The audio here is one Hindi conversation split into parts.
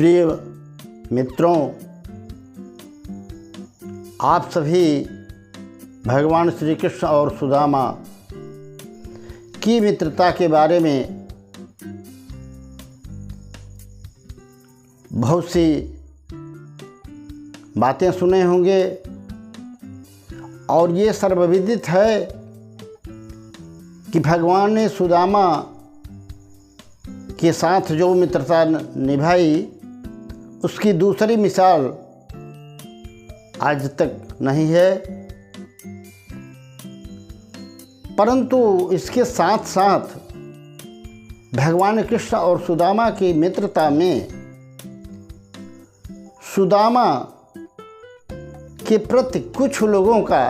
प्रिय मित्रों, आप सभी भगवान श्री कृष्ण और सुदामा की मित्रता के बारे में बहुत सी बातें सुने होंगे और ये सर्वविदित है कि भगवान ने सुदामा के साथ जो मित्रता निभाई उसकी दूसरी मिसाल आज तक नहीं है। परंतु इसके साथ साथ भगवान कृष्ण और सुदामा की मित्रता में सुदामा के प्रति कुछ लोगों का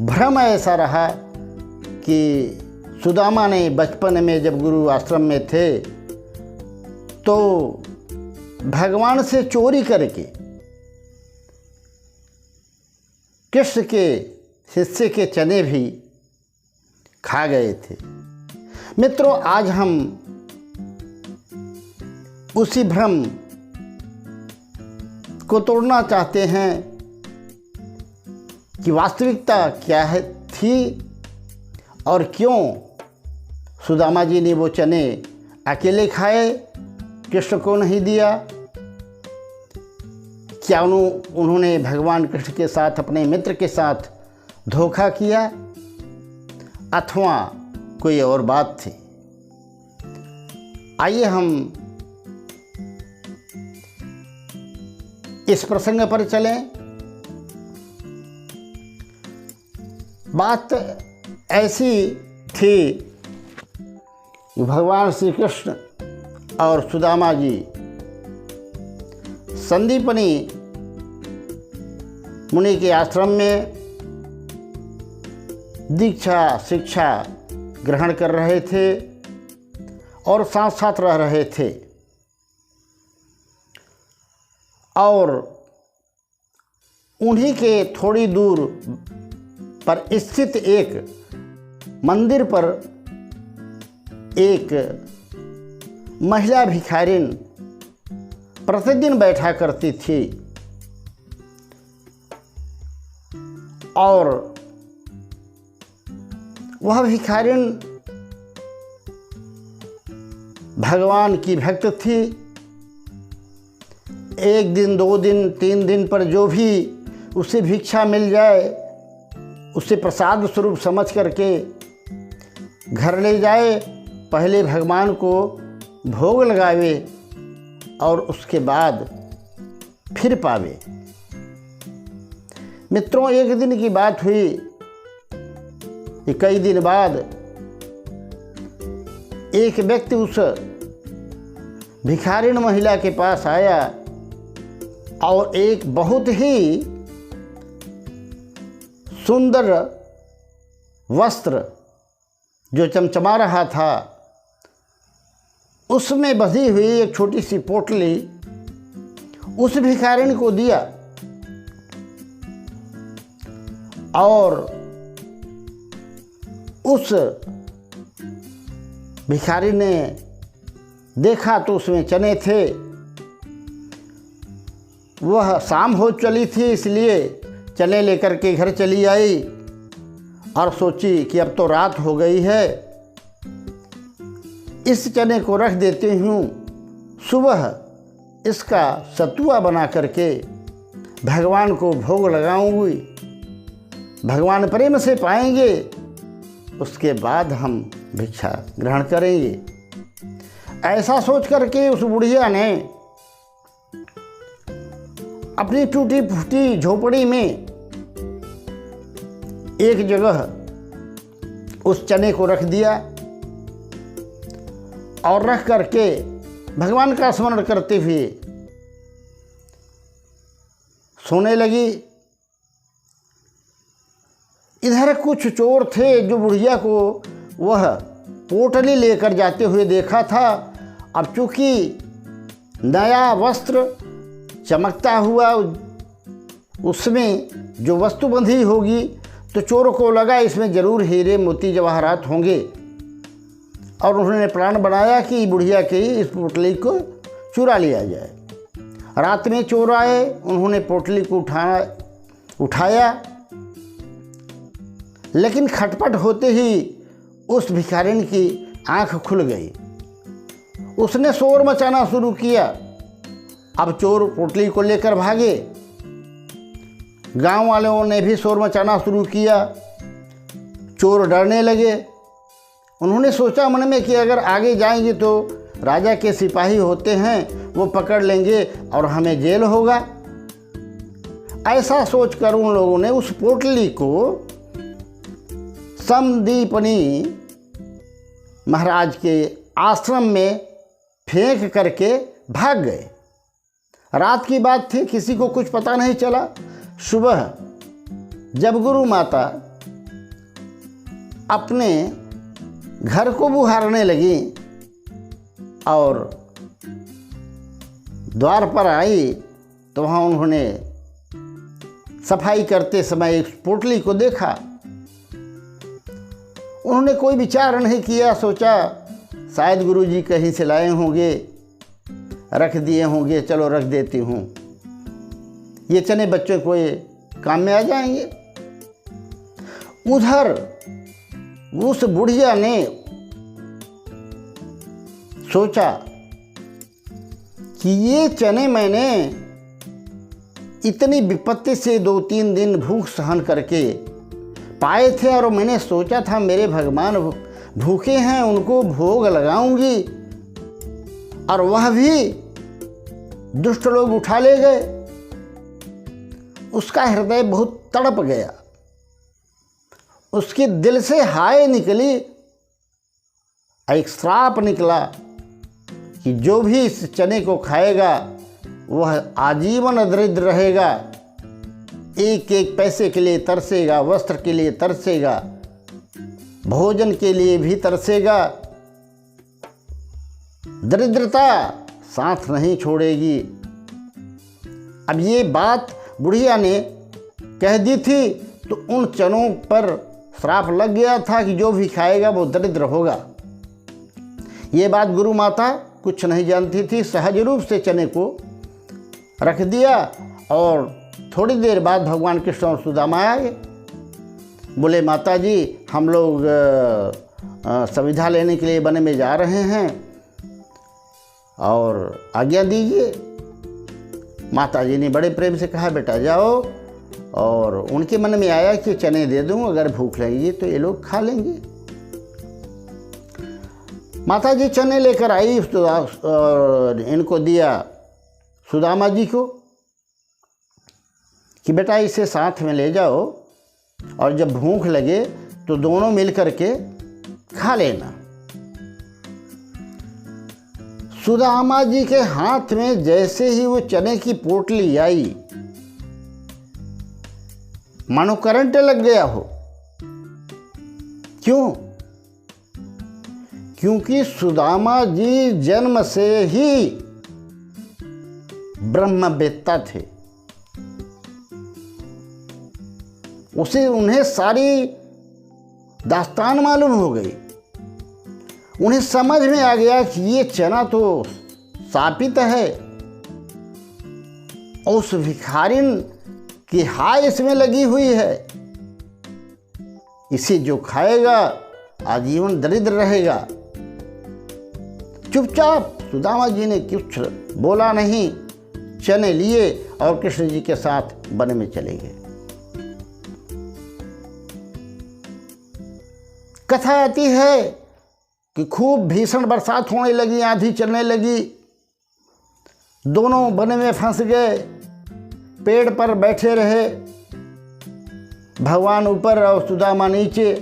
भ्रम ऐसा रहा कि सुदामा ने बचपन में जब गुरु आश्रम में थे तो भगवान से चोरी करके कृष्ण के हिस्से के चने भी खा गए थे। मित्रों, आज हम उसी भ्रम को तोड़ना चाहते हैं कि वास्तविकता क्या है थी और क्यों सुदामा जी ने वो चने अकेले खाए, कृष्ण को नहीं दिया। क्या उन्होंने भगवान कृष्ण के साथ, अपने मित्र के साथ धोखा किया अथवा कोई और बात थी? आइए हम इस प्रसंग पर चलें। बात ऐसी थी, भगवान श्री कृष्ण और सुदामा जी संदीपनी मुनि के आश्रम में दीक्षा शिक्षा ग्रहण कर रहे थे और साथ साथ रह रहे थे। और उन्हीं के थोड़ी दूर पर स्थित एक मंदिर पर एक महिला भिखारिन प्रतिदिन बैठा करती थी और वह भिखारिन भगवान की भक्त थी। एक दिन, 2 दिन, 3 दिन पर जो भी उसे भिक्षा मिल जाए उसे प्रसाद स्वरूप समझ करके घर ले जाए, पहले भगवान को भोग लगावे और उसके बाद फिर पावे। मित्रों, एक दिन की बात हुई कि कई दिन बाद एक व्यक्ति उस भिखारिन महिला के पास आया और एक बहुत ही सुंदर वस्त्र जो चमचमा रहा था उसमें बंधी हुई एक छोटी सी पोटली उस भिखारिन को दिया और उस भिखारी ने देखा तो उसमें चने थे। वह शाम हो चली थी, इसलिए चने लेकर के घर चली आई और सोची कि अब तो रात हो गई है, इस चने को रख देती हूँ, सुबह इसका सतुआ बना करके भगवान को भोग लगाऊंगी, भगवान प्रेम से पाएंगे, उसके बाद हम भिक्षा ग्रहण करेंगे। ऐसा सोच करके उस बुढ़िया ने अपनी टूटी फूटी झोपड़ी में एक जगह उस चने को रख दिया और रख करके भगवान का स्मरण करते हुए सोने लगी। इधर कुछ चोर थे जो बुढ़िया को वह पोटली लेकर जाते हुए देखा था। अब चूंकि नया वस्त्र चमकता हुआ उसमें जो वस्तु बंधी होगी तो चोरों को लगा इसमें ज़रूर हीरे मोती जवाहरात होंगे और उन्होंने प्लान बनाया कि बुढ़िया की इस पोटली को चुरा लिया जाए। रात में चोर आए, उन्होंने पोटली को उठाया, लेकिन खटपट होते ही उस भिखारिन की आंख खुल गई। उसने शोर मचाना शुरू किया। अब चोर पोटली को लेकर भागे। गांव वालों ने भी शोर मचाना शुरू किया। चोर डरने लगे। उन्होंने सोचा मन में कि अगर आगे जाएंगे तो राजा के सिपाही होते हैं, वो पकड़ लेंगे और हमें जेल होगा। ऐसा सोचकर उन लोगों ने उस पोटली को संदीपनी महाराज के आश्रम में फेंक करके भाग गए। रात की बात थी, किसी को कुछ पता नहीं चला। सुबह जब गुरु माता अपने घर को बुहारने लगी और द्वार पर आई, तो वहाँ उन्होंने सफाई करते समय एक पोटली को देखा। उन्होंने कोई विचार नहीं किया, सोचा शायद गुरुजी कहीं से लाए होंगे, रख दिए होंगे, चलो रख देती हूँ, ये चने बच्चों को ये काम में आ जाएंगे। उधर उस बुढ़िया ने सोचा कि ये चने मैंने इतनी विपत्ति से 2-3 दिन भूख सहन करके पाए थे, और मैंने सोचा था मेरे भगवान भूखे हैं, उनको भोग लगाऊंगी, और वह भी दुष्ट लोग उठा ले गए। उसका हृदय बहुत तड़प गया। उसके दिल से हाय निकली, एक श्राप निकला कि जो भी इस चने को खाएगा वह आजीवन दरिद्र रहेगा, एक एक पैसे के लिए तरसेगा, वस्त्र के लिए तरसेगा, भोजन के लिए भी तरसेगा, दरिद्रता साथ नहीं छोड़ेगी। अब ये बात बुढ़िया ने कह दी थी, तो उन चनों पर श्राप लग गया था कि जो भी खाएगा वो दरिद्र होगा। ये बात गुरु माता कुछ नहीं जानती थी। सहज रूप से चने को रख दिया, और थोड़ी देर बाद भगवान कृष्ण और सुदामा आए। बोले माता जी, हम लोग संविधा लेने के लिए वन में जा रहे हैं और आज्ञा दीजिए। माता जी ने बड़े प्रेम से कहा, बेटा जाओ। और उनके मन में आया कि चने दे दूं, अगर भूख लगेगी तो ये लोग खा लेंगे। माता जी चने लेकर आई और इनको दिया सुदामा जी को कि बेटा इसे साथ में ले जाओ, और जब भूख लगे तो दोनों मिल करके खा लेना। सुदामा जी के हाथ में जैसे ही वो चने की पोटली आई, मानो करंट लग गया हो। क्यों? क्योंकि सुदामा जी जन्म से ही ब्रह्मवेत्ता थे। उन्हें सारी दास्तान मालूम हो गई। उन्हें समझ में आ गया कि ये चना तो शापित है, और उस भिखारिन की हाय इसमें लगी हुई है, इसे जो खाएगा आजीवन दरिद्र रहेगा। चुपचाप सुदामा जी ने कुछ बोला नहीं, चने लिए और कृष्ण जी के साथ वन में चले गए। कथा आती है कि खूब भीषण बरसात होने लगी, आंधी चलने लगी, दोनों वन में फंस गए, पेड़ पर बैठे रहे, भगवान ऊपर और सुदामा नीचे।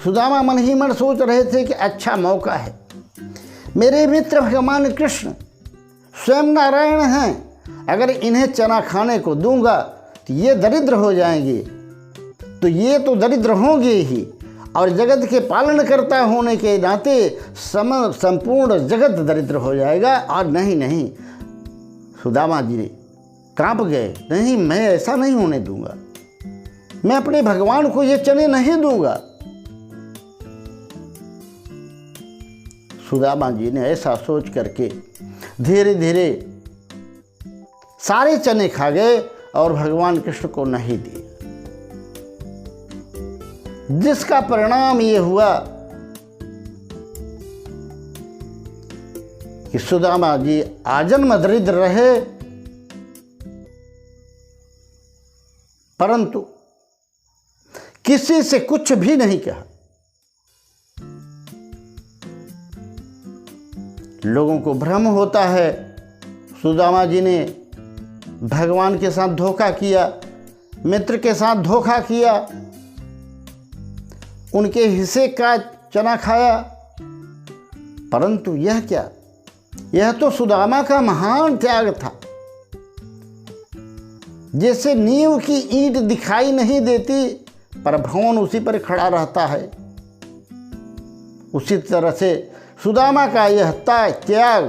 सुदामा मन ही मन सोच रहे थे कि अच्छा मौका है, मेरे मित्र भगवान कृष्ण स्वयं नारायण हैं, अगर इन्हें चना खाने को दूंगा तो ये दरिद्र हो जाएंगे, तो ये तो दरिद्र होंगे ही, और जगत के पालनकर्ता होने के नाते संपूर्ण जगत दरिद्र हो जाएगा। और नहीं, सुदामा जी कांप गए, नहीं मैं ऐसा नहीं होने दूंगा, मैं अपने भगवान को ये चने नहीं दूंगा। सुदामा जी ने ऐसा सोच करके धीरे धीरे सारे चने खा गए और भगवान कृष्ण को नहीं दिए, जिसका परिणाम ये हुआ कि सुदामा जी आजन्म दरिद्र रहे, परंतु किसी से कुछ भी नहीं कहा। लोगों को भ्रम होता है सुदामा जी ने भगवान के साथ धोखा किया, मित्र के साथ धोखा किया, उनके हिस्से का चना खाया, परंतु यह क्या, यह तो सुदामा का महान त्याग था। जैसे नींव की ईंट दिखाई नहीं देती पर भवन उसी पर खड़ा रहता है, उसी तरह से सुदामा का यह त्याग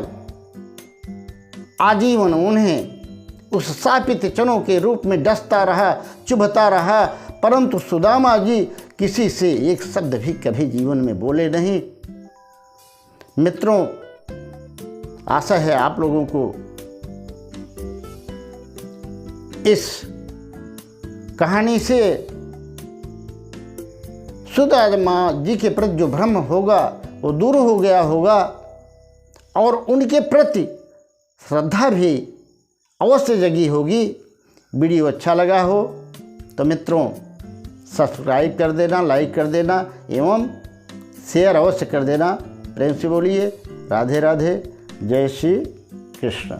आजीवन उन्हें उस शापित चनों के रूप में डसता रहा, चुभता रहा, परंतु सुदामा जी किसी से एक शब्द भी कभी जीवन में बोले नहीं। मित्रों, आशा है आप लोगों को इस कहानी से सुदामा जी के प्रति जो भ्रम होगा वो दूर हो गया होगा और उनके प्रति श्रद्धा भी अवश्य जगी होगी। वीडियो अच्छा लगा हो तो मित्रों सब्सक्राइब कर देना, लाइक कर देना एवं शेयर अवश्य कर देना। प्रेम से बोलिए राधे राधे, जय श्री कृष्ण।